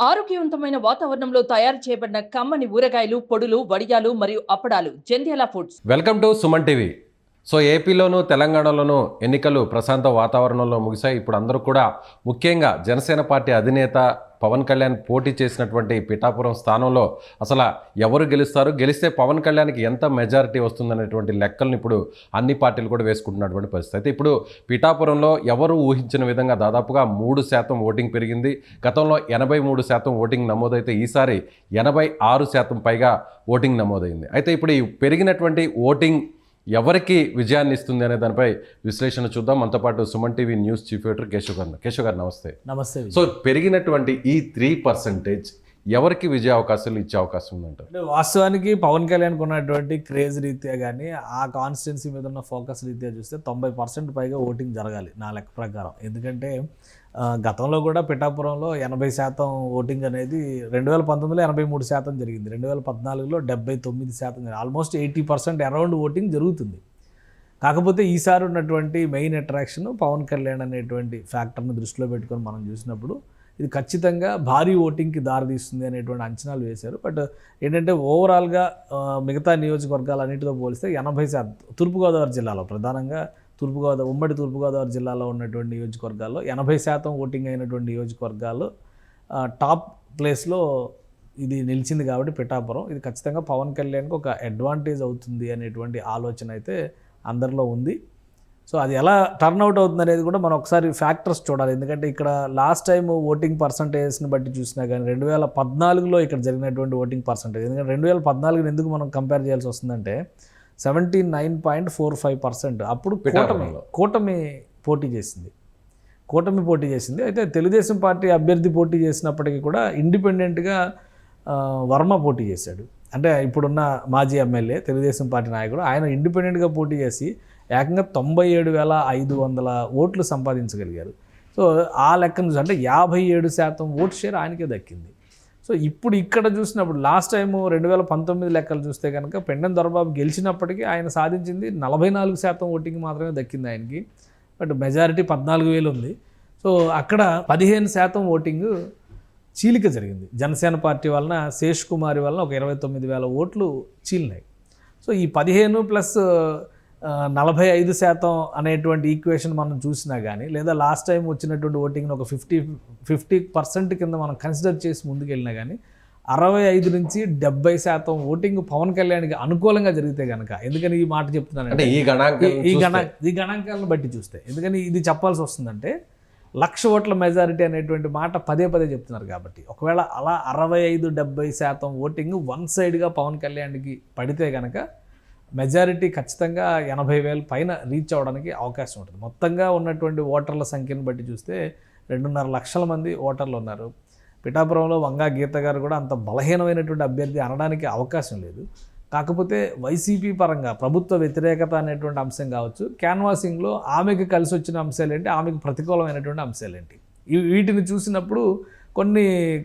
ఆరోగ్యవంతమైన వాతావరణంలో తయారు చేయబడిన కమ్మని ఊరగాయలు, పొడులు, వడియాలు మరియు అప్పడాలు Jandhyala Foods. Welcome to Suman TV. So ఏపీలోను తెలంగాణలోనూ ఎన్నికలు ప్రశాంత వాతావరణంలో ముగిశాయి. ఇప్పుడు అందరూ కూడా ముఖ్యంగా జనసేన పార్టీ అధినేత పవన్ కళ్యాణ్ పోటీ చేసినటువంటి పిఠాపురం స్థానంలో అసలు ఎవరు గెలుస్తారు, గెలిస్తే పవన్ కళ్యాణ్కి ఎంత మెజారిటీ వస్తుందనేటువంటి లెక్కలను ఇప్పుడు అన్ని పార్టీలు కూడా వేసుకుంటున్నటువంటి పరిస్థితి. అయితే ఇప్పుడు పిఠాపురంలో ఎవరు ఊహించిన విధంగా దాదాపుగా 3% ఓటింగ్ పెరిగింది. గతంలో 83% ఓటింగ్ నమోదైతే ఈసారి 86% పైగా ఓటింగ్ నమోదైంది. అయితే ఇప్పుడు ఈ పెరిగినటువంటి ఓటింగ్ ఎవరికి విజయాన్ని ఇస్తుంది అనే దానిపై విశ్లేషణ చూద్దాం. మనతో పాటు Suman TV news chief editor Keshav గారు నమస్తే. నమస్తే. సో పెరిగినటువంటి ఈ 3% ఎవరికి విజయ అవకాశాలు ఇచ్చే అవకాశం ఉందంటారు? అంటే వాస్తవానికి పవన్ కళ్యాణ్కి ఉన్నటువంటి క్రేజ్ రీత్యా కానీ ఆ కాన్స్టిట్యున్సీ మీద ఉన్న ఫోకస్ రీత్యా చూస్తే 90% పైగా ఓటింగ్ జరగాలి నా లెక్క ప్రకారం. ఎందుకంటే గతంలో కూడా పిఠాపురంలో 80% ఓటింగ్ అనేది 2019లో 83% జరిగింది, 2014లో 79% జరిగింది. ఆల్మోస్ట్ 80% అరౌండ్ ఓటింగ్ జరుగుతుంది. కాకపోతే ఈసారి ఉన్నటువంటి మెయిన్ అట్రాక్షన్ పవన్ కళ్యాణ్ అనేటువంటి ఫ్యాక్టర్ని దృష్టిలో పెట్టుకొని మనం చూసినప్పుడు ఇది ఖచ్చితంగా భారీ ఓటింగ్కి దారితీస్తుంది అనేటువంటి అంచనాలు వేశారు. బట్ ఏంటంటే ఓవరాల్గా మిగతా నియోజకవర్గాలన్నిటితో పోలిస్తే 80% తూర్పుగోదావరి జిల్లాలో ప్రధానంగా ఉమ్మడి తూర్పుగోదావరి జిల్లాలో ఉన్నటువంటి నియోజకవర్గాల్లో 80% ఓటింగ్ అయినటువంటి నియోజకవర్గాలు టాప్ ప్లేస్లో ఇది నిలిచింది. కాబట్టి పిఠాపురం ఇది ఖచ్చితంగా పవన్ కళ్యాణ్కి ఒక అడ్వాంటేజ్ అవుతుంది అనేటువంటి ఆలోచన అయితే అందరిలో ఉంది. సో అది ఎలా టర్న్అవుట్ అవుతుంది అనేది కూడా మనం ఒకసారి ఫ్యాక్టర్స్ చూడాలి. ఎందుకంటే ఇక్కడ లాస్ట్ టైం ఓటింగ్ పర్సంటేజ్ని బట్టి చూసినా కానీ 2014లో ఇక్కడ జరిగినటువంటి ఓటింగ్ పర్సంటేజ్, ఎందుకంటే 2014 ఎందుకు మనం కంపేర్ చేయాల్సి వస్తుందంటే 79.45%. అప్పుడు కూటమి పోటీ చేసింది. అయితే తెలుగుదేశం పార్టీ అభ్యర్థి పోటీ చేసినప్పటికీ కూడా ఇండిపెండెంట్గా వర్మ పోటీ చేశాడు. అంటే ఇప్పుడున్న మాజీ ఎమ్మెల్యే తెలుగుదేశం పార్టీ నాయకుడు, ఆయన ఇండిపెండెంట్గా పోటీ చేసి ఏకంగా 97,500 ఓట్లు సంపాదించగలిగారు. సో ఆ లెక్కను చూసి అంటే 57% ఓట్ షేర్ ఆయనకే దక్కింది. సో ఇప్పుడు ఇక్కడ చూసినప్పుడు లాస్ట్ టైం 2019 లెక్కలు చూస్తే కనుక పెండెం దొరబాబు గెలిచినప్పటికీ ఆయన సాధించింది 44% ఓటింగ్ మాత్రమే దక్కింది ఆయనకి. బట్ మెజారిటీ 14,000 ఉంది. సో అక్కడ 15% ఓటింగ్ చీలిక జరిగింది. జనసేన పార్టీ వలన శేష్ కుమారి వలన ఒక 29,000 ఓట్లు చీలినాయి. సో ఈ 15 ప్లస్ 45% అనేటువంటి ఈక్వేషన్ మనం చూసినా కానీ, లేదా లాస్ట్ టైం వచ్చినటువంటి ఓటింగ్ని ఒక 50% కింద మనం కన్సిడర్ చేసి ముందుకెళ్ళినా కానీ 65 నుంచి 70% ఓటింగ్ పవన్ కళ్యాణ్కి అనుకూలంగా జరిగితే కనుక, ఎందుకని ఈ మాట చెప్తున్నానంటే ఈ గణాంకాలను బట్టి చూస్తే, ఎందుకని ఇది చెప్పాల్సి వస్తుందంటే 1,00,000 ఓట్ల మెజారిటీ అనేటువంటి మాట పదే చెప్తున్నారు. కాబట్టి ఒకవేళ అలా 65-70% ఓటింగ్ వన్ సైడ్గా పవన్ కళ్యాణ్కి పడితే కనుక మెజారిటీ ఖచ్చితంగా 80,000 పైన రీచ్ అవ్వడానికి అవకాశం ఉంటుంది. మొత్తంగా ఉన్నటువంటి ఓటర్ల సంఖ్యను బట్టి చూస్తే 2.5 లక్షల మంది ఓటర్లు ఉన్నారు. పిఠాపురంలో వంగా గీత గారు కూడా అంత బలహీనమైనటువంటి అభ్యర్థి అనడానికి అవకాశం లేదు. కాకపోతే వైసీపీ పరంగా ప్రభుత్వ వ్యతిరేకత అనేటువంటి అంశం కావచ్చు, క్యాన్వాసింగ్లో ఆమెకు కలిసి వచ్చిన అంశాలు ఏంటి, ఆమెకు ప్రతికూలమైనటువంటి అంశాలు ఏంటి, వీటిని చూసినప్పుడు కొన్ని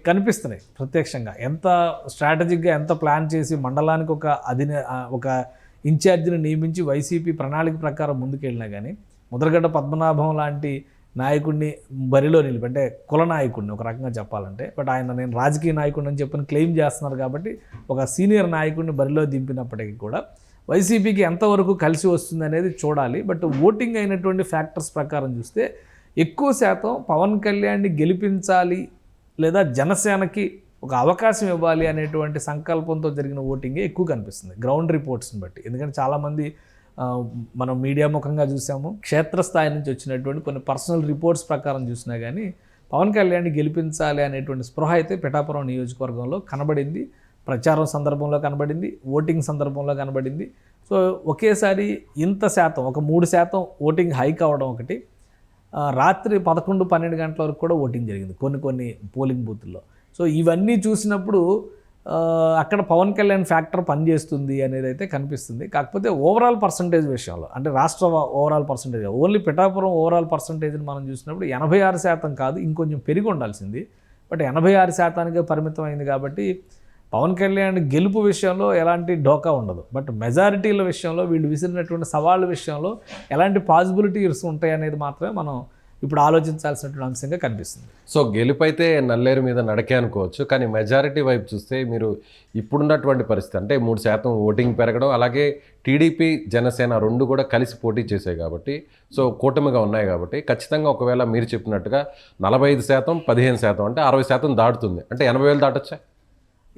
కనిపిస్తున్నాయి ప్రత్యక్షంగా. ఎంత స్ట్రాటజిక్గా ఎంత ప్లాన్ చేసి మండలానికి ఒక ఇన్ఛార్జిని నియమించి వైసీపీ ప్రణాళిక ప్రకారం ముందుకెళ్ళినా కానీ ముద్రగడ్డ పద్మనాభం లాంటి నాయకుడిని బరిలో నిలిపి, అంటే కుల నాయకుడిని ఒక రకంగా చెప్పాలంటే, బట్ ఆయన నేను రాజకీయ నాయకుడిని అని చెప్పని క్లెయిమ్ చేస్తున్నారు. కాబట్టి ఒక సీనియర్ నాయకుడిని బరిలో దింపినప్పటికీ కూడా వైసీపీకి ఎంతవరకు కలిసి వస్తుంది అనేది చూడాలి. బట్ ఓటింగ్ అయినటువంటి ఫ్యాక్టర్స్ ప్రకారం చూస్తే ఎక్కువ శాతం పవన్ కళ్యాణ్ని గెలిపించాలి లేదా జనసేనకి ఒక అవకాశం ఇవ్వాలి అనేటువంటి సంకల్పంతో జరిగిన ఓటింగే ఎక్కువ కనిపిస్తుంది గ్రౌండ్ రిపోర్ట్స్ని బట్టి. ఎందుకంటే చాలామంది మనం మీడియా ముఖంగా చూసాము, క్షేత్రస్థాయి నుంచి వచ్చినటువంటి కొన్ని పర్సనల్ రిపోర్ట్స్ ప్రకారం చూసినా కానీ పవన్ కళ్యాణ్ని గెలిపించాలి అనేటువంటి స్పృహ అయితే పిఠాపురం నియోజకవర్గంలో కనబడింది. ప్రచారం సందర్భంలో కనబడింది, ఓటింగ్ సందర్భంలో కనబడింది. సో ఒకేసారి ఇంత శాతం, ఒక 3% ఓటింగ్ హైక్ అవ్వడం ఒకటి, రాత్రి 11-12 గంటల వరకు కూడా ఓటింగ్ జరిగింది కొన్ని పోలింగ్ బూత్ల్లో. సో ఇవన్నీ చూసినప్పుడు అక్కడ పవన్ కళ్యాణ్ ఫ్యాక్టర్ పనిచేస్తుంది అనేది అయితే కనిపిస్తుంది. కాకపోతే ఓవరాల్ పర్సంటేజ్ విషయంలో, అంటే రాష్ట్ర overall percentage, only Pithapuram overall పర్సంటేజ్ని మనం చూసినప్పుడు 86% కాదు, ఇంకొంచెం పెరిగి ఉండాల్సింది. బట్ 86%కే పరిమితం అయింది. కాబట్టి పవన్ కళ్యాణ్ గెలుపు విషయంలో ఎలాంటి ఢోకా ఉండదు. బట్ మెజారిటీల విషయంలో, వీళ్ళు విసిరినటువంటి సవాళ్ళ విషయంలో ఎలాంటి పాసిబిలిటీస్ ఉంటాయి అనేది మాత్రమే మనం ఇప్పుడు ఆలోచించాల్సినటువంటి అంశంగా కనిపిస్తుంది. సో గెలుపైతే నల్లేరు మీద నడకే అనుకోవచ్చు, కానీ మెజారిటీ వైపు చూస్తే మీరు ఇప్పుడున్నటువంటి పరిస్థితి అంటే 3% ఓటింగ్ పెరగడం, అలాగే టీడీపీ జనసేన రెండు కూడా కలిసి పోటీ చేశాయి కాబట్టి, సో కూటమిగా ఉన్నాయి కాబట్టి ఖచ్చితంగా ఒకవేళ మీరు చెప్పినట్టుగా 45%, 15% అంటే 60% దాటుతుంది. అంటే 80,000 దాటొచ్చా?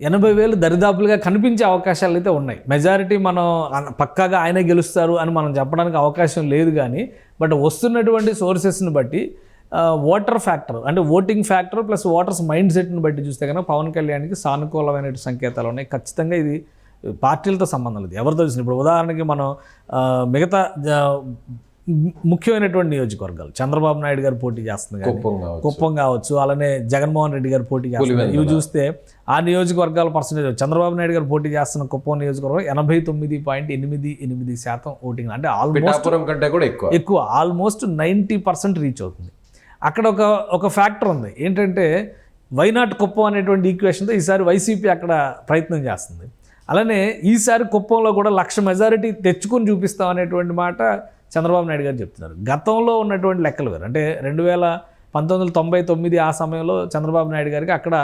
80,000 దరిదాపులుగా కనిపించే అవకాశాలు అయితే ఉన్నాయి. మెజారిటీ మనం పక్కాగా ఆయనే గెలుస్తారు అని మనం చెప్పడానికి అవకాశం లేదు, కానీ బట్ వస్తున్నటువంటి సోర్సెస్ని బట్టి ఓటర్ ఫ్యాక్టర్ అంటే voting factor plus voters mind సెట్ని బట్టి చూస్తే కనుక పవన్ కళ్యాణ్కి సానుకూలమైన సంకేతాలు ఉన్నాయి. ఖచ్చితంగా ఇది పార్టీలతో సంబంధం లేదు, ఎవరితో చూసిన. ఇప్పుడు ఉదాహరణకి మనం మిగతా ముఖ్యమైనటువంటి నియోజకవర్గాలు చంద్రబాబు నాయుడు గారు పోటీ చేస్తుంది కానీ కుప్పం కావచ్చు, అలానే జగన్మోహన్ రెడ్డి గారు పోటీ చేస్తున్నారు. ఇవి చూస్తే ఆ నియోజకవర్గాల పర్సెంటేజ్ చంద్రబాబు నాయుడు గారు పోటీ చేస్తున్న కుప్పం నియోజకవర్గం 89.88% ఓటింగ్, అంటే ఆల్మోస్ట్ కంటే కూడా ఎక్కువ, ఆల్మోస్ట్ 90% రీచ్ అవుతుంది. అక్కడ ఒక ఫ్యాక్టర్ ఉంది ఏంటంటే వైనాట్ కుప్పం అనేటువంటి ఈక్వేషన్తో ఈసారి వైసీపీ అక్కడ ప్రయత్నం చేస్తుంది. అలానే ఈసారి కుప్పంలో కూడా 1,00,000 మెజారిటీ తెచ్చుకొని చూపిస్తాం అనేటువంటి మాట చంద్రబాబు నాయుడు గారు చెప్తున్నారు. గతంలో ఉన్నటువంటి లెక్కలు వేరు, అంటే 1999 ఆ సమయంలో చంద్రబాబు నాయుడు గారికి అక్కడ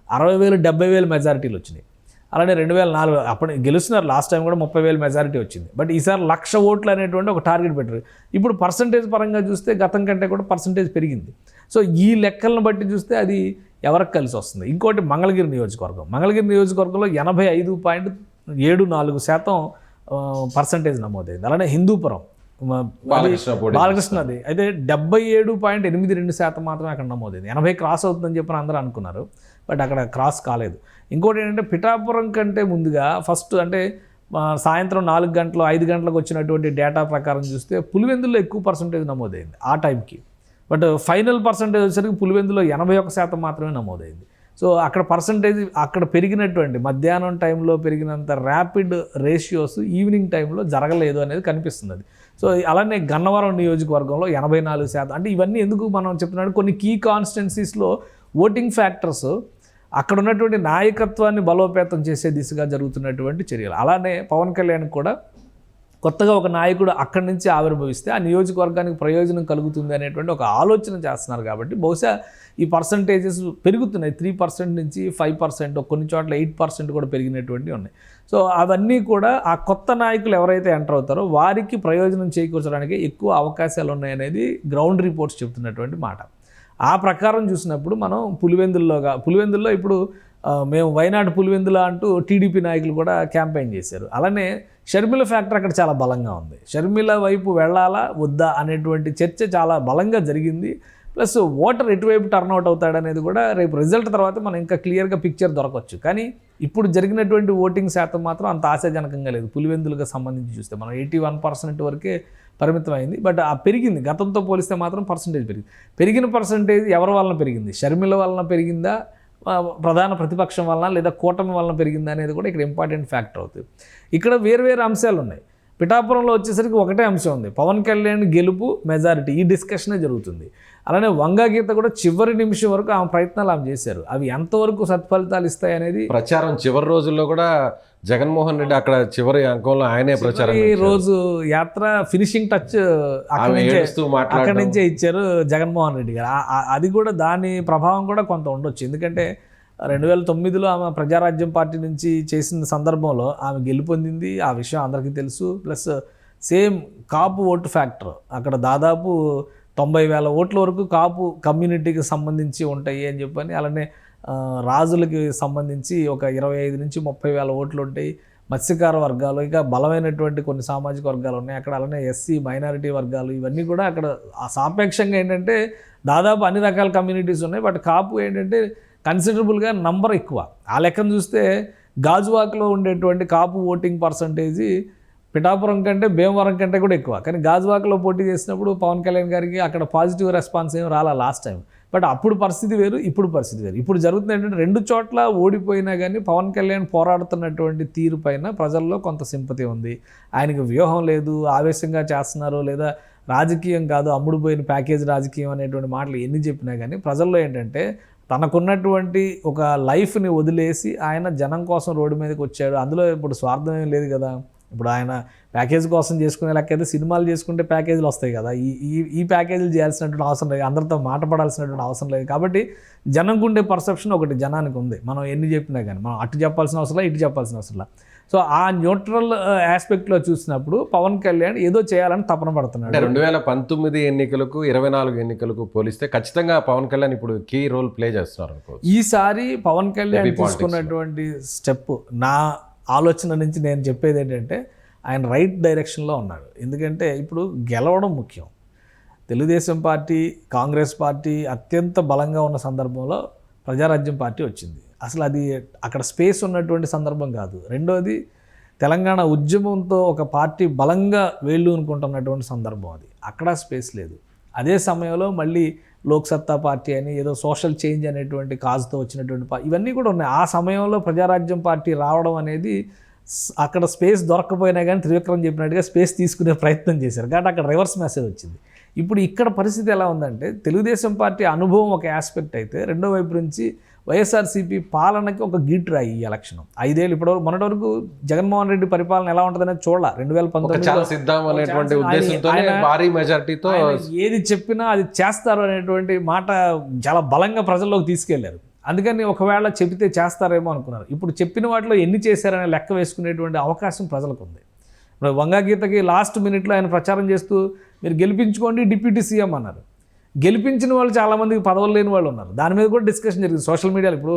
60,000, 70,000 మెజారిటీలు వచ్చినాయి. అలానే 2004 అప్పుడు గెలుస్తున్నారు, లాస్ట్ టైం కూడా 30,000 మెజారిటీ వచ్చింది. బట్ ఈసారి 1,00,000 ఓట్లు అనేటువంటి ఒక టార్గెట్ పెట్టారు. ఇప్పుడు పర్సంటేజ్ పరంగా చూస్తే గతం కంటే కూడా పర్సంటేజ్ పెరిగింది. సో ఈ లెక్కలను బట్టి చూస్తే అది ఎవరికి కలిసి వస్తుంది. ఇంకోటి మంగళగిరి నియోజకవర్గంలో 85.74% పర్సంటేజ్ నమోదైంది. అలానే హిందూపురం బాలకృష్ణది అయితే 77.82% మాత్రమే అక్కడ నమోదైంది. 80 క్రాస్ అవుతుందని చెప్పని అందరూ అనుకున్నారు, బట్ అక్కడ క్రాస్ కాలేదు. ఇంకోటి ఏంటంటే పిఠాపురం కంటే ముందుగా ఫస్ట్ అంటే సాయంత్రం 4 గంటలు 5 గంటలకు వచ్చినటువంటి డేటా ప్రకారం చూస్తే పులివెందుల్లో ఎక్కువ పర్సంటేజ్ నమోదైంది ఆ టైంకి. బట్ ఫైనల్ పర్సంటేజ్ వచ్చేసరికి పులివెందులో 81% మాత్రమే నమోదైంది. సో అక్కడ పర్సంటేజ్ అక్కడ పెరిగినటువంటి మధ్యాహ్నం టైంలో పెరిగినంత ర్యాపిడ్ రేషియోస్ ఈవినింగ్ టైంలో జరగలేదు అనేది కనిపిస్తుంది అది. సో అలానే గన్నవరం నియోజకవర్గంలో 84%. అంటే ఇవన్నీ ఎందుకు మనం చెప్తున్నాడు, కొన్ని కీ కాన్స్టిట్యున్సీస్లో ఓటింగ్ ఫ్యాక్టర్స్ అక్కడ ఉన్నటువంటి నాయకత్వాన్ని బలోపేతం చేసే దిశగా జరుగుతున్నటువంటి చర్యలు. అలానే పవన్ కళ్యాణ్ కూడా కొత్తగా ఒక నాయకుడు అక్కడి నుంచి ఆవిర్భవిస్తే ఆ నియోజకవర్గానికి ప్రయోజనం కలుగుతుంది అనేటువంటి ఒక ఆలోచన చేస్తున్నారు. కాబట్టి బహుశా ఈ పర్సంటేజెస్ పెరుగుతున్నాయి, 3% నుంచి 5%, కొన్ని చోట్ల 8% కూడా పెరిగినటువంటివి ఉన్నాయి. సో అవన్నీ కూడా ఆ కొత్త నాయకులు ఎవరైతే ఎంటర్ అవుతారో వారికి ప్రయోజనం చేకూర్చడానికి ఎక్కువ అవకాశాలు ఉన్నాయనేది గ్రౌండ్ రిపోర్ట్స్ చెప్తున్నటువంటి మాట. ఆ ప్రకారం చూసినప్పుడు మనం పులివెందుల్లో ఇప్పుడు మేము వైనాడు పులివెందుల అంటూ టీడీపీ నాయకులు కూడా క్యాంపెయిన్ చేశారు. అలానే షర్మిల ఫ్యాక్టర్ అక్కడ చాలా బలంగా ఉంది. షర్మిల వైపు వెళ్ళాలా వద్దా అనేటువంటి చర్చ చాలా బలంగా జరిగింది. ప్లస్ ఓటర్ ఎటువైపు టర్న్అవుట్ అవుతాడనేది కూడా రేపు రిజల్ట్ తర్వాత మనం ఇంకా క్లియర్గా పిక్చర్ దొరకవచ్చు. కానీ ఇప్పుడు జరిగినటువంటి ఓటింగ్ శాతం మాత్రం అంత ఆశాజనకంగా లేదు. పులివెందులకు సంబంధించి చూస్తే మనం 81% వరకే పరిమితం అయింది. బట్ ఆ పెరిగింది, గతంతో పోలిస్తే మాత్రం పర్సంటేజ్ పెరిగిన పర్సంటేజ్ ఎవరి వలన పెరిగింది, షర్మిల వలన పెరిగిందా, ప్రధాన ప్రతిపక్షం వలన, లేదా కూటమి వలన పెరిగిందా అనేది కూడా ఇక్కడ ఇంపార్టెంట్ ఫ్యాక్టర్ అవుతుంది. ఇక్కడ వేరు అంశాలు ఉన్నాయి. పిఠాపురంలో వచ్చేసరికి ఒకటే అంశం ఉంది, పవన్ కళ్యాణ్ గెలుపు మెజారిటీ, ఈ డిస్కషనే జరుగుతుంది. అలానే వంగాగీత కూడా చివరి నిమిషం వరకు ఆమె ప్రయత్నాలు ఆమె చేశారు. అవి ఎంతవరకు సత్ఫలితాలు ఇస్తాయి అనేది ప్రచారం చివరి రోజుల్లో కూడా జగన్మోహన్ రెడ్డి అక్కడ చివరి అంకంలో ఆయనే ప్రచారం రోజు యాత్ర ఫినిషింగ్ టచ్ అక్కడి నుంచే ఇచ్చారు జగన్మోహన్ రెడ్డి గారు. అది కూడా దాని ప్రభావం కూడా కొంత ఉండొచ్చు. ఎందుకంటే 2009లో ఆమె ప్రజారాజ్యం పార్టీ నుంచి చేసిన సందర్భంలో ఆమె గెలుపొందింది, ఆ విషయం అందరికీ తెలుసు. ప్లస్ సేమ్ కాపు ఓటు ఫ్యాక్టర్ అక్కడ దాదాపు 90,000 ఓట్ల వరకు కాపు కమ్యూనిటీకి సంబంధించి ఉంటాయి అని చెప్పని, అలానే రాజులకి సంబంధించి ఒక 25,000 నుంచి 30,000 ఓట్లు ఉంటాయి. మత్స్యకార వర్గాలు, ఇంకా బలమైనటువంటి కొన్ని సామాజిక వర్గాలు ఉన్నాయి అక్కడ. అలానే ఎస్సీ మైనారిటీ వర్గాలు, ఇవన్నీ కూడా అక్కడ సాపేక్షంగా ఏంటంటే దాదాపు అన్ని రకాల కమ్యూనిటీస్ ఉన్నాయి. బట్ కాపు ఏంటంటే కన్సిడరబుల్గా నంబర్ ఎక్కువ. ఆ లెక్కను చూస్తే గాజువాకలో ఉండేటువంటి కాపు ఓటింగ్ పర్సంటేజీ పిఠాపురం కంటే భీమవరం కంటే కూడా ఎక్కువ. కానీ గాజువాకలో పోటీ చేసినప్పుడు పవన్ కళ్యాణ్ గారికి అక్కడ పాజిటివ్ రెస్పాన్స్ ఏం రాలా లాస్ట్ టైం. బట్ అప్పుడు పరిస్థితి వేరు, ఇప్పుడు పరిస్థితి వేరు. ఇప్పుడు జరుగుతుంది ఏంటంటే 2 చోట్ల ఓడిపోయినా కానీ పవన్ కళ్యాణ్ పోరాడుతున్నటువంటి తీరు పైన ప్రజల్లో కొంత సింపతి ఉంది. ఆయనకు వ్యూహం లేదు, ఆవేశంగా చేస్తున్నారు, లేదా రాజకీయం కాదు అమ్ముడుపోయిన ప్యాకేజ్ రాజకీయం అనేటువంటి మాటలు ఎన్ని చెప్పినా కానీ ప్రజల్లో ఏంటంటే తనకున్నటువంటి ఒక లైఫ్ని వదిలేసి ఆయన జనం కోసం రోడ్డు మీదకి వచ్చాడు. అందులో ఇప్పుడు స్వార్థం ఏం లేదు కదా. ఇప్పుడు ఆయన ప్యాకేజ్ కోసం చేసుకునే లెక్క అయితే సినిమాలు చేసుకుంటే ప్యాకేజీలు వస్తాయి కదా, ఈ ప్యాకేజీలు చేయాల్సినటువంటి అవసరం లేదు, అందరితో మాట పడాల్సినటువంటి అవసరం లేదు. కాబట్టి జనంకు ఉండే పర్సెప్షన్ ఒకటి జనానికి ఉంది, మనం ఎన్ని చెప్పినా కానీ మనం అటు చెప్పాల్సిన అవసరం లేదు, ఇటు చెప్పాల్సిన అవసరం లేదు. సో ఆ న్యూట్రల్ ఆస్పెక్ట్లో చూసినప్పుడు పవన్ కళ్యాణ్ ఏదో చేయాలని తపన పడుతున్నాడు. 2019 ఎన్నికలకు 24 ఎన్నికలకు పోలిస్తే ఖచ్చితంగా పవన్ కళ్యాణ్ ఇప్పుడు కీ రోల్ ప్లే చేస్తున్నారు అనుకోవచ్చు. ఈసారి పవన్ కళ్యాణ్ తీసుకున్నటువంటి స్టెప్, నా ఆలోచన నుంచి నేను చెప్పేది ఏంటంటే ఆయన రైట్ డైరెక్షన్లో ఉన్నాడు. ఎందుకంటే ఇప్పుడు గెలవడం ముఖ్యం. తెలుగుదేశం పార్టీ, కాంగ్రెస్ పార్టీ అత్యంత బలంగా ఉన్న సందర్భంలో ప్రజారాజ్యం పార్టీ వచ్చింది. అసలు అది అక్కడ స్పేస్ ఉన్నటువంటి సందర్భం కాదు. రెండోది తెలంగాణ ఉద్యమంతో ఒక పార్టీ బలంగా వేళ్ళు అనుకుంటున్నటువంటి సందర్భం, అది అక్కడ స్పేస్ లేదు. అదే సమయంలో మళ్ళీ లోక్సత్తా పార్టీ అని ఏదో సోషల్ చేంజ్ అనేటువంటి కాజ్తో వచ్చినటువంటి ఇవన్నీ కూడా ఉన్నాయి. ఆ సమయంలో ప్రజారాజ్యం పార్టీ రావడం అనేది అక్కడ స్పేస్ దొరకపోయినా కానీ త్రివిక్రమ్ చెప్పినట్టుగా స్పేస్ తీసుకునే ప్రయత్నం చేశారు, కాబట్టి అక్కడ రివర్స్ మెసేజ్ వచ్చింది. ఇప్పుడు ఇక్కడ పరిస్థితి ఎలా ఉందంటే తెలుగుదేశం పార్టీ అనుభవం ఒక ఆస్పెక్ట్ అయితే, రెండో వైపు నుంచి వైఎస్ఆర్సీపీ పాలనకి ఒక గీట్రాయి ఈ ఎలక్షన్. 5 ఏళ్ళు ఇప్పటి మొన్నటి వరకు జగన్మోహన్ రెడ్డి పరిపాలన ఎలా ఉంటుందనేది చూడాల. 2019 ఏది చెప్పినా అది చేస్తారు అనేటువంటి మాట చాలా బలంగా ప్రజల్లోకి తీసుకెళ్లారు. అందుకని ఒకవేళ చెబితే చేస్తారేమో అనుకున్నారు. ఇప్పుడు చెప్పిన వాటిలో ఎన్ని చేశారనే లెక్క వేసుకునేటువంటి అవకాశం ప్రజలకు ఉంది. ఇప్పుడు వంగాగీతకి లాస్ట్ మినిట్లో ఆయన ప్రచారం చేస్తూ మీరు గెలిపించుకోండి డిప్యూటీ సీఎం అన్నారు. గెలిపించిన వాళ్ళు చాలామందికి పదవులు లేని వాళ్ళు ఉన్నారు. దాని మీద కూడా డిస్కషన్ జరిగింది సోషల్ మీడియాలో. ఇప్పుడు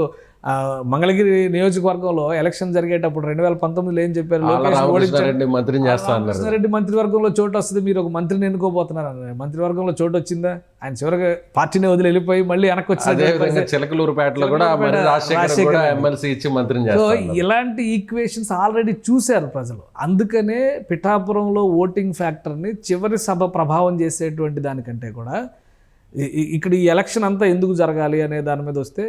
మంగళగిరి నియోజకవర్గంలో ఎలక్షన్ జరిగేటప్పుడు 2019లో ఏం చెప్పారు, రామకృష్ణారెడ్డి మంత్రివర్గంలో చోటు వస్తుంది, మీరు ఒక మంత్రిని ఎన్నుకోబోతున్నారు అన్నారు. మంత్రివర్గంలో చోటు వచ్చిందా? ఆయన చివరికి పార్టీని వదిలి వెళ్ళిపోయి మళ్ళీ వెనక్కి వచ్చింది. చిలకలూరుపేటలో కూడా ఎమ్మెల్సీ ఇచ్చి మంత్రిని చేస్తారు. ఇలాంటి ఈక్వేషన్స్ ఆల్రెడీ చూశారు ప్రజలు. అందుకనే పిఠాపురంలో ఓటింగ్ ఫ్యాక్టర్ని చివరి సభ ప్రభావం చేసేటువంటి దానికంటే కూడా ఇక్కడ ఈ ఎలక్షన్ అంతా ఎందుకు జరగాలి అనే దాని మీద వస్తే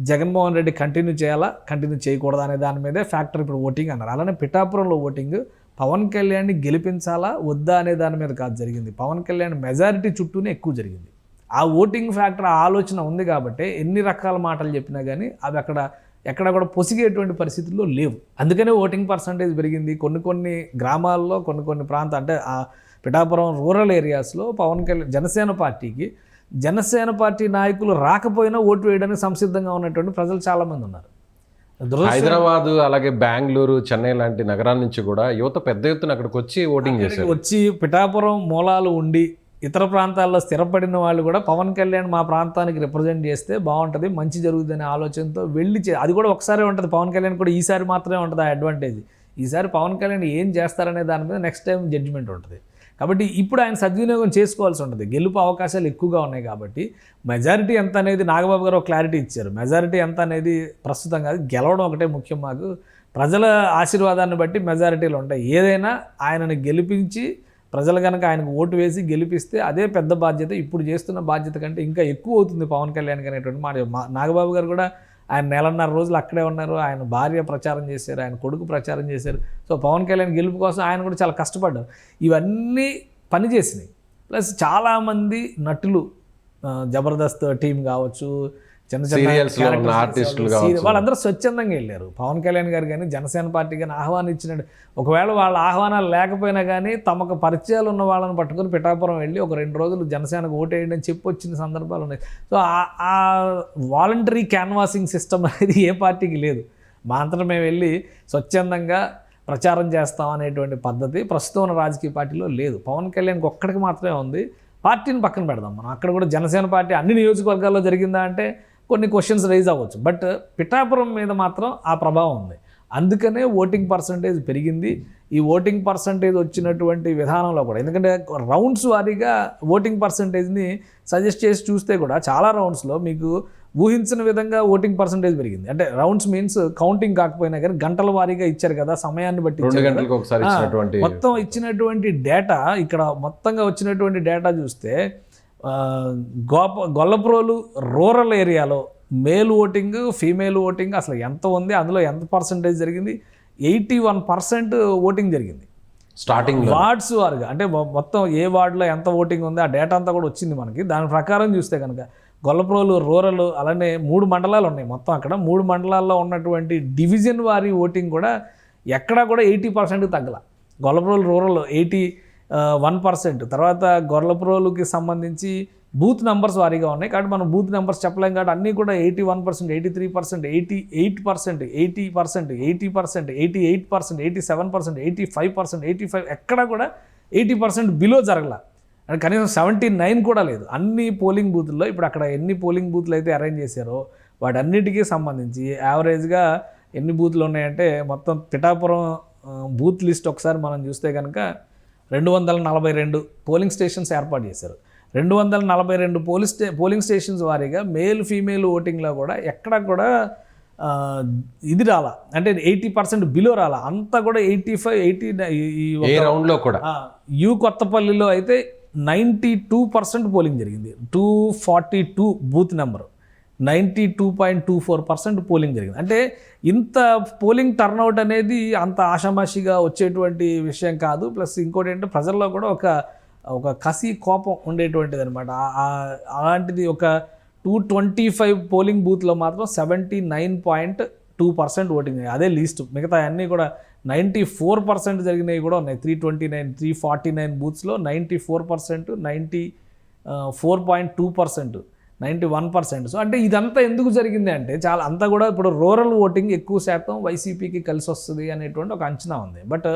జగన్మోహన్ రెడ్డి కంటిన్యూ చేయాలా, కంటిన్యూ చేయకూడదా అనే దాని మీదే ఫ్యాక్టర్ ఇప్పుడు ఓటింగ్ అన్నారు. అలానే పిఠాపురంలో ఓటింగ్ పవన్ కళ్యాణ్ని గెలిపించాలా వద్దా అనే దాని మీద కాదు జరిగింది, పవన్ కళ్యాణ్ మెజారిటీ చుట్టూనే ఎక్కువ జరిగింది. ఆ ఓటింగ్ ఫ్యాక్టర్ ఆలోచన ఉంది కాబట్టి ఎన్ని రకాల మాటలు చెప్పినా కానీ అవి ఎక్కడ కూడా పొసిగేటువంటి పరిస్థితుల్లో లేవు. అందుకనే ఓటింగ్ పర్సంటేజ్ పెరిగింది. కొన్ని గ్రామాల్లో కొన్ని ప్రాంతాలు అంటే ఆ పిఠాపురం రూరల్ ఏరియాస్లో పవన్ కళ్యాణ్ జనసేన పార్టీ నాయకులు రాకపోయినా ఓటు వేయడానికి సంసిద్ధంగా ఉన్నటువంటి ప్రజలు చాలామంది ఉన్నారు. హైదరాబాద్ అలాగే బెంగళూరు, చెన్నై లాంటి నగరాల నుంచి కూడా యువత పెద్ద ఎత్తున అక్కడికి వచ్చి ఓటింగ్ చేశారు. వచ్చి పిఠాపురం మూలాలు ఉండి ఇతర ప్రాంతాల్లో స్థిరపడిన వాళ్ళు కూడా పవన్ కళ్యాణ్ మా ప్రాంతానికి రిప్రజెంట్ చేస్తే బాగుంటుంది, మంచి జరుగుతుందనే ఆలోచనతో వెళ్ళి అది కూడా ఒకసారి ఉంటుంది. పవన్ కళ్యాణ్ కూడా ఈసారి మాత్రమే ఉంటుంది ఆ అడ్వాంటేజ్. ఈసారి పవన్ కళ్యాణ్ ఏం చేస్తారనే దాని మీద నెక్స్ట్ టైం జడ్జిమెంట్ ఉంటుంది. కాబట్టి ఇప్పుడు ఆయన సద్వినియోగం చేసుకోవాల్సి ఉంటుంది. గెలుపు అవకాశాలు ఎక్కువగా ఉన్నాయి కాబట్టి మెజారిటీ ఎంత అనేది నాగబాబు గారు ఒక క్లారిటీ ఇచ్చారు. మెజారిటీ ఎంత అనేది ప్రస్తుతం కాదు, గెలవడం ఒకటే ముఖ్యం. మాకు ప్రజల ఆశీర్వాదాన్ని బట్టి మెజారిటీలు ఉంటాయి. ఏదైనా ఆయనను గెలిపించి ప్రజలు కనుక ఆయనకు ఓటు వేసి గెలిపిస్తే అదే పెద్ద బాధ్యత. ఇప్పుడు చేస్తున్న బాధ్యత కంటే ఇంకా ఎక్కువ అవుతుంది పవన్ కళ్యాణ్ అనేటువంటి మాట. నాగబాబు గారు కూడా ఆయన 1.5 రోజులు అక్కడే ఉన్నారు. ఆయన భార్య ప్రచారం చేశారు, ఆయన కొడుకు ప్రచారం చేశారు. సో పవన్ కళ్యాణ్ గెలుపు కోసం ఆయన కూడా చాలా కష్టపడ్డారు. ఇవన్నీ పనిచేసినాయి. ప్లస్ చాలామంది నటులు, జబర్దస్త్ టీం కావచ్చు, చిన్న చిన్న ఆర్టిస్టులు వాళ్ళందరూ స్వచ్ఛందంగా వెళ్ళారు. పవన్ కళ్యాణ్ గారు కానీ జనసేన పార్టీ కానీ ఆహ్వానించినట్టు, ఒకవేళ వాళ్ళ ఆహ్వానాలు లేకపోయినా కానీ తమకు పరిచయాలు ఉన్న వాళ్ళని పట్టుకొని పిఠాపురం వెళ్ళి ఒక 2 రోజులు జనసేనకు ఓటేయండి అని చెప్పి వచ్చిన సందర్భాలు ఉన్నాయి. సో ఆ వాలంటరీ క్యాన్వాసింగ్ సిస్టమ్ అనేది ఏ పార్టీకి లేదు. మా అంతటా మేము వెళ్ళి స్వచ్ఛందంగా ప్రచారం చేస్తాం అనేటువంటి పద్ధతి ప్రస్తుతం ఉన్న రాజకీయ పార్టీలో లేదు. పవన్ కళ్యాణ్కి ఒక్కడికి మాత్రమే ఉంది. పార్టీని పక్కన పెడదాం మనం, అక్కడ కూడా జనసేన పార్టీ అన్ని నియోజకవర్గాల్లో జరిగిందా అంటే కొన్ని క్వశ్చన్స్ రైజ్ అవ్వచ్చు. బట్ పిఠాపురం మీద మాత్రం ఆ ప్రభావం ఉంది. అందుకనే ఓటింగ్ పర్సంటేజ్ పెరిగింది. ఈ ఓటింగ్ పర్సంటేజ్ వచ్చినటువంటి విధానంలో కూడా, ఎందుకంటే రౌండ్స్ వారీగా ఓటింగ్ పర్సంటేజ్ని సజెస్ట్ చేసి చూస్తే కూడా చాలా రౌండ్స్లో మీకు ఊహించిన విధంగా ఓటింగ్ పర్సంటేజ్ పెరిగింది. అంటే రౌండ్స్ మీన్స్ కౌంటింగ్ కాకపోయినా కానీ గంటల వారీగా ఇచ్చారు కదా, సమయాన్ని బట్టి మొత్తం ఇచ్చినటువంటి డేటా, ఇక్కడ మొత్తంగా వచ్చినటువంటి డేటా చూస్తే గొల్లప్రోలు రూరల్ ఏరియాలో మేల్ ఓటింగ్, ఫీమేల్ ఓటింగ్ అసలు ఎంత ఉంది, అందులో ఎంత పర్సంటేజ్ జరిగింది, 81% ఓటింగ్ జరిగింది స్టార్టింగ్ వార్డ్స్ వారుగా. అంటే మొత్తం ఏ వార్డులో ఎంత ఓటింగ్ ఉంది ఆ డేటా అంతా కూడా వచ్చింది మనకి. దాని ప్రకారం చూస్తే కనుక గొల్లప్రోలు రూరల్ అలానే 3 మండలాలు ఉన్నాయి మొత్తం. అక్కడ 3 మండలాల్లో ఉన్నటువంటి డివిజన్ వారి ఓటింగ్ కూడా ఎక్కడా కూడా 80%కి తగ్గల. గొల్లప్రోలు రూరల్ 81%. తర్వాత గొల్లప్రోలుకి సంబంధించి బూత్ నెంబర్స్ వారీగా ఉన్నాయి కాబట్టి మనం బూత్ నెంబర్స్ చెప్పలేం కాబట్టి అన్నీ కూడా 81%, 83%, 88%, 80%, 80%, 88%, 87%, 85%, 85 ఎక్కడా కూడా 80% బిలో జరగల. అంటే కనీసం 79 కూడా లేదు. అన్ని పోలింగ్ బూత్ల్లో ఇప్పుడు అక్కడ ఎన్ని పోలింగ్ బూత్లు అయితే అరేంజ్ చేశారో వాటన్నిటికీ సంబంధించి యావరేజ్గా ఎన్ని బూత్లు ఉన్నాయంటే మొత్తం పిఠాపురం బూత్ లిస్ట్ ఒకసారి మనం చూస్తే కనుక 242 పోలింగ్ స్టేషన్స్ ఏర్పాటు చేశారు. 242 పోలింగ్ స్టేషన్స్ వారీగా మేల్ ఫీమేల్ ఓటింగ్లో కూడా ఎక్కడ కూడా ఇది రాలా, అంటే 80% బిలో రాలా. అంతా కూడా 85, 80 రౌండ్లో కూడా యూ కొత్తపల్లిలో అయితే 92% పోలింగ్ జరిగింది. 242 బూత్ నెంబరు 92.24% పోలింగ్ జరిగింది. అంటే ఇంత పోలింగ్ టర్న్అవుట్ అనేది అంత ఆషామాషిగా వచ్చేటువంటి విషయం కాదు. ప్లస్ ఇంకోటి ఏంటంటే ప్రజల్లో కూడా ఒక కసి కోపం ఉండేటువంటిది అనమాట. అలాంటిది ఒక 225 పోలింగ్ బూత్లో మాత్రం 79.2% ఓటింగ్. అదే లీస్ట్. మిగతా అన్నీ కూడా 94% జరిగినవి కూడా ఉన్నాయి. 329, 349 బూత్స్లో 94%, 94.2%, 91%. సో అంటే ఇదంతా ఎందుకు జరిగింది అంటే చాలా అంతా కూడా ఇప్పుడు రూరల్ ఓటింగ్ ఎక్కువ శాతం వైసీపీకి కలిసి వస్తుంది అనేటువంటి ఒక అంచనా ఉంది. బట్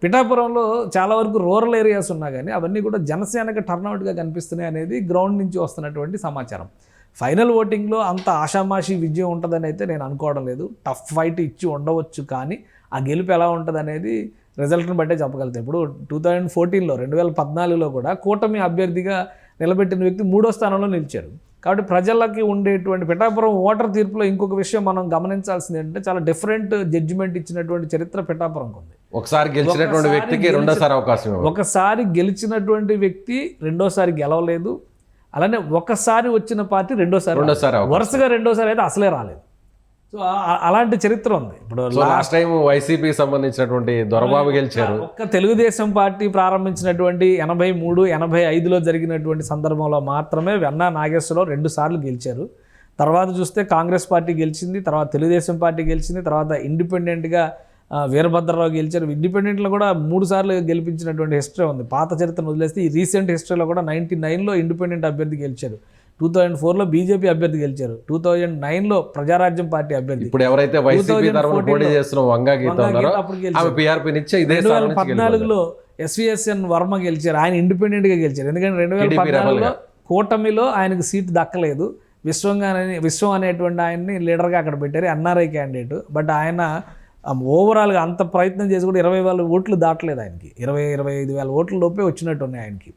పిఠాపురంలో చాలా వరకు రూరల్ ఏరియాస్ ఉన్నా కానీ అవన్నీ కూడా జనసేనకి టర్న్అవుట్గా కనిపిస్తున్నాయి అనేది గ్రౌండ్ నుంచి వస్తున్నటువంటి సమాచారం. ఫైనల్ ఓటింగ్లో అంత ఆషామాషి విజయం ఉంటుందని అయితే నేను అనుకోవడం లేదు. టఫ్ ఫైట్ ఇచ్చి ఉండవచ్చు, కానీ ఆ గెలుపు ఎలా ఉంటుంది అనేది రిజల్ట్ని బట్టే చెప్పగలుగుతాం. ఇప్పుడు 2014లో 2014లో కూడా కూటమి అభ్యర్థిగా నిలబెట్టిన వ్యక్తి 3వ స్థానంలో నిలిచారు. కాబట్టి ప్రజలకి ఉండేటువంటి పిఠాపురం ఓటర్ తీర్పులో ఇంకొక విషయం మనం గమనించాల్సింది ఏంటంటే చాలా డిఫరెంట్ జడ్జిమెంట్ ఇచ్చినటువంటి చరిత్ర పిఠాపురంకి ఉంది. ఒకసారి గెలిచినటువంటి వ్యక్తికి రెండోసారి అవకాశం, ఒకసారి గెలిచినటువంటి వ్యక్తి రెండోసారి గెలవలేదు. అలానే ఒకసారి వచ్చిన పార్టీ రెండోసారి వరుసగా రెండోసారి అయితే అసలే రాలేదు. సో అలాంటి చరిత్ర ఉంది. ఇప్పుడు లాస్ట్ టైం వైసీపీకి సంబంధించినటువంటి దొరబాబు గెలిచారు. ఒక్క తెలుగుదేశం పార్టీ ప్రారంభించినటువంటి 83, 85లో జరిగినటువంటి సందర్భంలో మాత్రమే వెన్నా నాగేశ్వరరావు 2 సార్లు గెలిచారు. తర్వాత చూస్తే కాంగ్రెస్ పార్టీ గెలిచింది, తర్వాత తెలుగుదేశం పార్టీ గెలిచింది, తర్వాత ఇండిపెండెంట్గా వీరభద్రరావు గెలిచారు. ఇండిపెండెంట్లో కూడా 3 సార్లు గెలిపించినటువంటి హిస్టరీ ఉంది. పాత చరిత్రను వదిలేస్తే ఈ రీసెంట్ హిస్టరీలో కూడా 99లో ఇండిపెండెంట్ అభ్యర్థి గెలిచారు, 2004లో బీజేపీ అభ్యర్థి గెలిచారు, 2009లో ప్రజారాజ్యం పార్టీ అభ్యర్థి, ఇప్పుడు ఎవరైతే వైసీపీ తరఫున పోటీ చేస్తున్న వంగా గీత ఉన్నారో ఆమె పీఆర్పీ నుంచి ఇదే 2014లో ఎస్విఎస్ఎన్ వర్మ గెలిచారు. ఆయన ఇండిపెండెంట్గా గెలిచారు. ఎందుకంటే 2014లో కూటమిలో ఆయనకు సీట్ దక్కలేదు. విశ్వం అనేటువంటి ఆయన్ని లీడర్గా అక్కడ పెట్టారు, ఎన్ఆర్ఐ క్యాండిడేట్. బట్ ఆయన ఓవరాల్గా అంత ప్రయత్నం చేసి కూడా 20,000 ఓట్లు దాటలేదు ఆయనకి. 20-25,000 ఓట్ల లోపే వచ్చినట్టు ఉన్నాయి ఆయనకి.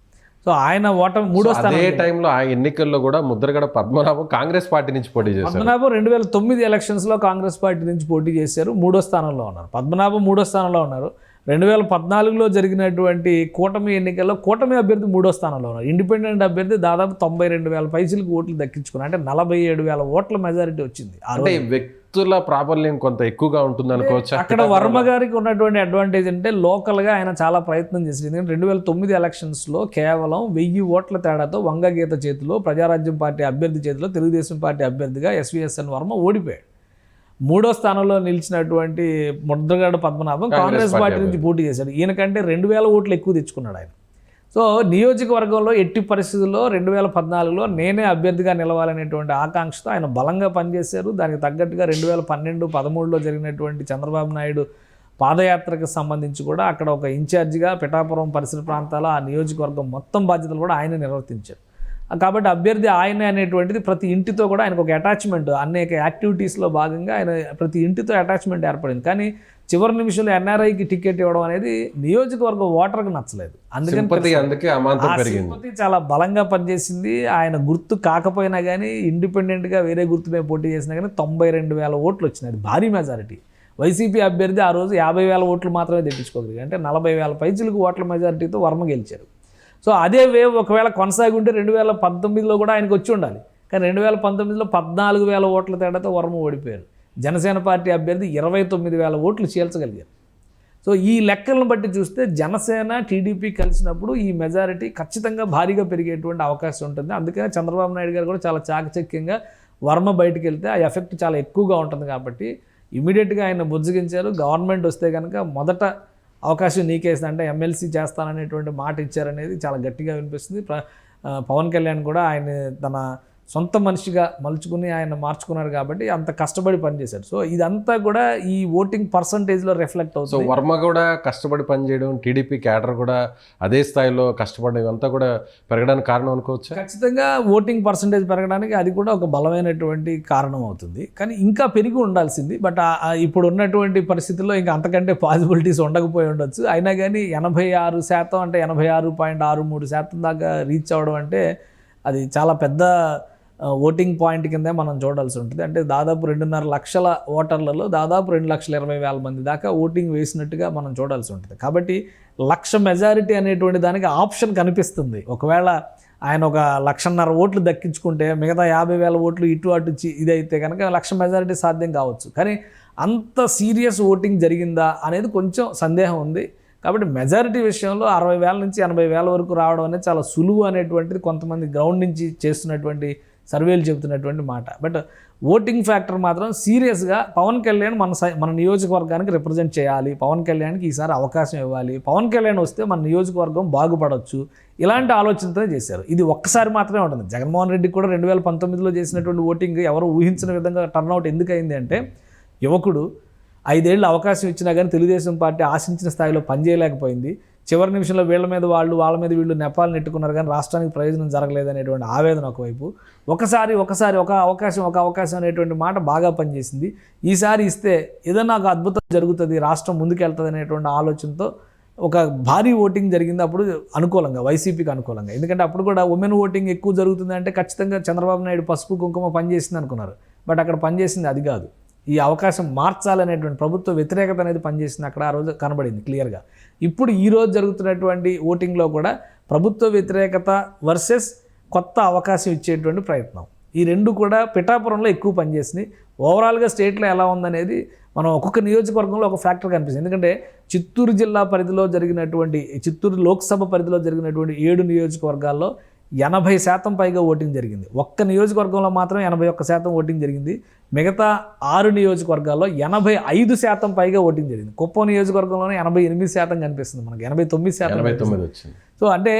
సో ఆయన ఓటమి 3వ స్థానం. అదే టైంలో ఆ ఎన్నికల్లో కూడా ముద్రగడ పద్మనాభం కాంగ్రెస్ పార్టీ నుంచి పోటీ చేశారు. పద్మనాభం 2009 ఎలక్షన్స్లో కాంగ్రెస్ పార్టీ నుంచి పోటీ చేశారు, 3వ స్థానంలో ఉన్నారు. పద్మనాభం 3వ స్థానంలో ఉన్నారు. 2014లో జరిగినటువంటి కూటమి ఎన్నికల్లో కూటమి అభ్యర్థి 3వ స్థానంలో ఉన్నారు. ఇండిపెండెంట్ అభ్యర్థి దాదాపు 92,000 పైసలకు ఓట్లు దక్కించుకున్నారు. అంటే 47,000 ఓట్ల మెజారిటీ వచ్చింది. అంటే వ్యక్తుల ప్రాబల్యం కొంత ఎక్కువగా ఉంటుంది అనుకోవచ్చు. అక్కడ వర్మ గారికి ఉన్నటువంటి అడ్వాంటేజ్ అంటే లోకల్గా ఆయన చాలా ప్రయత్నం చేశారు. ఎందుకంటే 2009 ఎలక్షన్స్లో కేవలం 1000 ఓట్ల తేడాతో వంగగీత చేతిలో, ప్రజారాజ్యం పార్టీ అభ్యర్థి చేతిలో తెలుగుదేశం పార్టీ అభ్యర్థిగా ఎస్విఎస్ఎన్ వర్మ ఓడిపోయాడు. 3వ స్థానంలో నిలిచినటువంటి ముద్రగడ పద్మనాభం కాంగ్రెస్ పార్టీ నుంచి పోటీ చేశాడు. ఈయనకంటే 2,000 ఓట్లు ఎక్కువ తెచ్చుకున్నాడు ఆయన. సో నియోజకవర్గంలో ఎట్టి పరిస్థితుల్లో 2014లో నేనే అభ్యర్థిగా నిలవాలనేటువంటి ఆకాంక్షతో ఆయన బలంగా పనిచేశారు. దానికి తగ్గట్టుగా 2012, 2013లో జరిగినటువంటి చంద్రబాబు నాయుడు పాదయాత్రకు సంబంధించి కూడా అక్కడ ఒక ఇన్ఛార్జిగా పిఠాపురం పరిసర ప్రాంతాల ఆ నియోజకవర్గం మొత్తం బాధ్యతలు కూడా ఆయన నిర్వర్తించారు. కాబట్టి అభ్యర్థి ఆయనే అనేటువంటిది ప్రతి ఇంటితో కూడా ఆయనకు ఒక అటాచ్మెంట్, అనేక యాక్టివిటీస్లో భాగంగా ఆయన ప్రతి ఇంటితో అటాచ్మెంట్ ఏర్పడింది. కానీ చివరి నిమిషంలో ఎన్ఆర్ఐకి టికెట్ ఇవ్వడం అనేది నియోజకవర్గ ఓటర్కి నచ్చలేదు. అందుకే సింపతి చాలా బలంగా పనిచేసింది. ఆయన గుర్తు కాకపోయినా కానీ ఇండిపెండెంట్గా వేరే గుర్తు మీద పోటీ చేసినా కానీ 92,000 ఓట్లు వచ్చినాయి. భారీ మెజారిటీ. వైసీపీ అభ్యర్థి ఆ రోజు 50,000 ఓట్లు మాత్రమే తెప్పించుకోగలిగారు. అంటే 40,000 పైచులకు ఓట్ల మెజారిటీతో వర్మ గెలిచారు. సో అదే వేవ్ ఒకవేళ కొనసాగి ఉంటే 2019లో కూడా ఆయనకు వచ్చి ఉండాలి. కానీ 2019లో 14,000 ఓట్ల తేడాతో వర్మ ఓడిపోయారు. జనసేన పార్టీ అభ్యర్థి 29,000 ఓట్లు చీల్చగలిగారు. సో ఈ లెక్కలను బట్టి చూస్తే జనసేన టీడీపీ కలిసినప్పుడు ఈ మెజారిటీ ఖచ్చితంగా భారీగా పెరిగేటువంటి అవకాశం ఉంటుంది. అందుకనే చంద్రబాబు నాయుడు గారు కూడా చాలా చాకచక్యంగా వర్మ బయటికి వెళ్తే ఆ ఎఫెక్ట్ చాలా ఎక్కువగా ఉంటుంది. కాబట్టి ఇమీడియట్గా ఆయన బుజ్జగించారు. గవర్నమెంట్ వస్తే కనుక మొదట అవకాశం నీకేస్తుంది అంటే ఎమ్మెల్సీ చేస్తాననేటువంటి మాట ఇచ్చారనేది చాలా గట్టిగా వినిపిస్తుంది. పవన్ కళ్యాణ్ కూడా ఆయన తన సొంత మనిషిగా మలుచుకుని ఆయన మార్చుకున్నారు కాబట్టి అంత కష్టపడి పనిచేశారు. సో ఇదంతా కూడా ఈ ఓటింగ్ పర్సంటేజ్లో రిఫ్లెక్ట్ సో అవుతుంది. వర్మ కూడా కష్టపడి పనిచేయడం, టీడీపీ క్యాడర్ కూడా అదే స్థాయిలో కష్టపడడం ఇవంతా కూడా పెరగడానికి కారణం అనుకోవచ్చు. ఖచ్చితంగా ఓటింగ్ పర్సంటేజ్ పెరగడానికి అది కూడా ఒక బలమైనటువంటి కారణం అవుతుంది. కానీ ఇంకా పెరిగి ఉండాల్సింది. బట్ ఇప్పుడు ఉన్నటువంటి పరిస్థితుల్లో ఇంకా అంతకంటే పాసిబిలిటీస్ ఉండకపోయి ఉండొచ్చు. అయినా కానీ 86% అంటే 86.63% దాకా రీచ్ అవ్వడం అంటే అది చాలా పెద్ద ఓటింగ్ పాయింట్ కిందే మనం చూడాల్సి ఉంటుంది. అంటే దాదాపు 2.5 లక్షల ఓటర్లలో దాదాపు 2,20,000 మంది దాకా ఓటింగ్ వేసినట్టుగా మనం చూడాల్సి ఉంటుంది. కాబట్టి 1,00,000 మెజారిటీ అనేటువంటి దానికి ఆప్షన్ కనిపిస్తుంది. ఒకవేళ ఆయన ఒక 1,50,000 ఓట్లు దక్కించుకుంటే మిగతా 50,000 ఓట్లు ఇటు అటు ఇదైతే కనుక 1,00,000 మెజారిటీ సాధ్యం కావచ్చు. కానీ అంత సీరియస్ ఓటింగ్ జరిగిందా అనేది కొంచెం సందేహం ఉంది. కాబట్టి మెజారిటీ విషయంలో 60,000 నుంచి 80,000 వరకు రావడం అనేది చాలా సులువు అనేటువంటిది కొంతమంది గ్రౌండ్ నుంచి చేస్తున్నటువంటి సర్వేలు చెబుతున్నటువంటి మాట. బట్ ఓటింగ్ ఫ్యాక్టర్ మాత్రం సీరియస్గా పవన్ కళ్యాణ్ మన నియోజకవర్గానికి రిప్రజెంట్ చేయాలి, పవన్ కళ్యాణ్కి ఈసారి అవకాశం ఇవ్వాలి, పవన్ కళ్యాణ్ వస్తే మన నియోజకవర్గం బాగుపడవచ్చు, ఇలాంటి ఆలోచనతో చేశారు. ఇది ఒక్కసారి మాత్రమే ఉంటుంది. జగన్మోహన్ రెడ్డి కూడా 2019లో చేసినటువంటి ఓటింగ్ ఎవరు ఊహించిన విధంగా టర్న్అవుట్ ఎందుకు అయింది అంటే, యువకుడు 5 ఏళ్ళు అవకాశం ఇచ్చినా కానీ తెలుగుదేశం పార్టీ ఆశించిన స్థాయిలో పనిచేయలేకపోయింది. చివరి నిమిషంలో వాళ్ళ మీద వీళ్ళు నెపాలు నెట్టుకున్నారు కానీ రాష్ట్రానికి ప్రయోజనం జరగలేదనేటువంటి ఆవేదన ఒకవైపు, ఒక అవకాశం అనేటువంటి మాట బాగా పనిచేసింది. ఈసారి ఇస్తే ఏదైనా ఒక అద్భుతం జరుగుతుంది, రాష్ట్రం ముందుకెళ్తుంది అనేటువంటి ఆలోచనతో ఒక భారీ ఓటింగ్ జరిగింది. అప్పుడు అనుకూలంగా, వైసీపీకి అనుకూలంగా. ఎందుకంటే అప్పుడు కూడా ఉమెన్ ఓటింగ్ ఎక్కువ జరుగుతుంది అంటే ఖచ్చితంగా చంద్రబాబు నాయుడు పసుపు కుంకుమ పనిచేసింది అనుకున్నారు. బట్ అక్కడ పనిచేసింది అది కాదు, ఈ అవకాశం మార్చాలనేటువంటి ప్రభుత్వ వ్యతిరేకత అనేది పనిచేసింది అక్కడ. ఆ రోజు కనబడింది క్లియర్గా. ఇప్పుడు ఈరోజు జరుగుతున్నటువంటి ఓటింగ్లో కూడా ప్రభుత్వ వ్యతిరేకత వర్సెస్ కొత్త అవకాశం ఇచ్చేటువంటి ప్రయత్నం, ఈ రెండు కూడా పిఠాపురంలో ఎక్కువ పనిచేసింది. ఓవరాల్గా స్టేట్లో ఎలా ఉందనేది మనం ఒక్కొక్క నియోజకవర్గంలో ఒక ఫ్యాక్టర్ కనిపిస్తుంది. ఎందుకంటే చిత్తూరు జిల్లా పరిధిలో జరిగినటువంటి, చిత్తూరు లోక్సభ పరిధిలో జరిగినటువంటి 7 నియోజకవర్గాల్లో 80% పైగా ఓటింగ్ జరిగింది. ఒక్క నియోజకవర్గంలో మాత్రం 81% ఓటింగ్ జరిగింది. మిగతా 6 నియోజకవర్గాల్లో 85% పైగా ఓటింగ్ జరిగింది. కుప్పం నియోజకవర్గంలోనే 88% కనిపిస్తుంది మనకి, 89% వచ్చింది. సో అంటే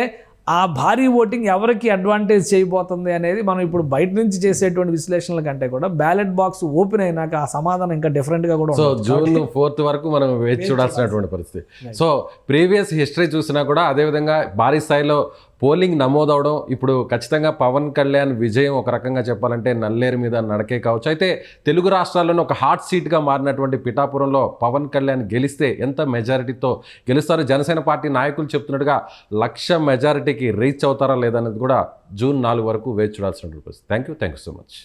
ఆ భారీ ఓటింగ్ ఎవరికి అడ్వాంటేజ్ చేయబోతుంది అనేది మనం ఇప్పుడు బయట నుంచి చేసేటువంటి విశ్లేషణల కంటే కూడా బ్యాలెట్ బాక్స్ ఓపెన్ అయినాక ఆ సమాధానం ఇంకా డిఫరెంట్గా కూడా సో జూన్ 4th వరకు మనం వేచి చూడాల్సినటువంటి పరిస్థితి. సో ప్రీవియస్ హిస్టరీ చూసినా కూడా అదేవిధంగా భారీ స్థాయిలో పోలింగ్ నమోదవడం, ఇప్పుడు ఖచ్చితంగా పవన్ కళ్యాణ్ విజయం ఒక రకంగా చెప్పాలంటే నల్లేరు మీద నడకే కావచ్చు. అయితే తెలుగు రాష్ట్రాల్లోనే ఒక హాట్ సీట్గా మారినటువంటి పిఠాపురంలో పవన్ కళ్యాణ్ గెలిస్తే ఎంత మెజారిటీతో గెలుస్తారు, జనసేన పార్టీ నాయకులు చెప్తున్నట్టుగా 1,00,000 మెజారిటీకి రీచ్ అవుతారా లేదనేది కూడా జూన్ 4 వరకు వేచి చూడాల్సిన పరిస్థితి. Thank you so much.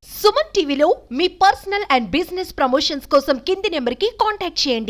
Suman టీవీలో మీ పర్సనల్ అండ్ బిజినెస్ ప్రమోషన్స్ కోసం కింది నెంబర్కి కాంటాక్ట్ చేయండి.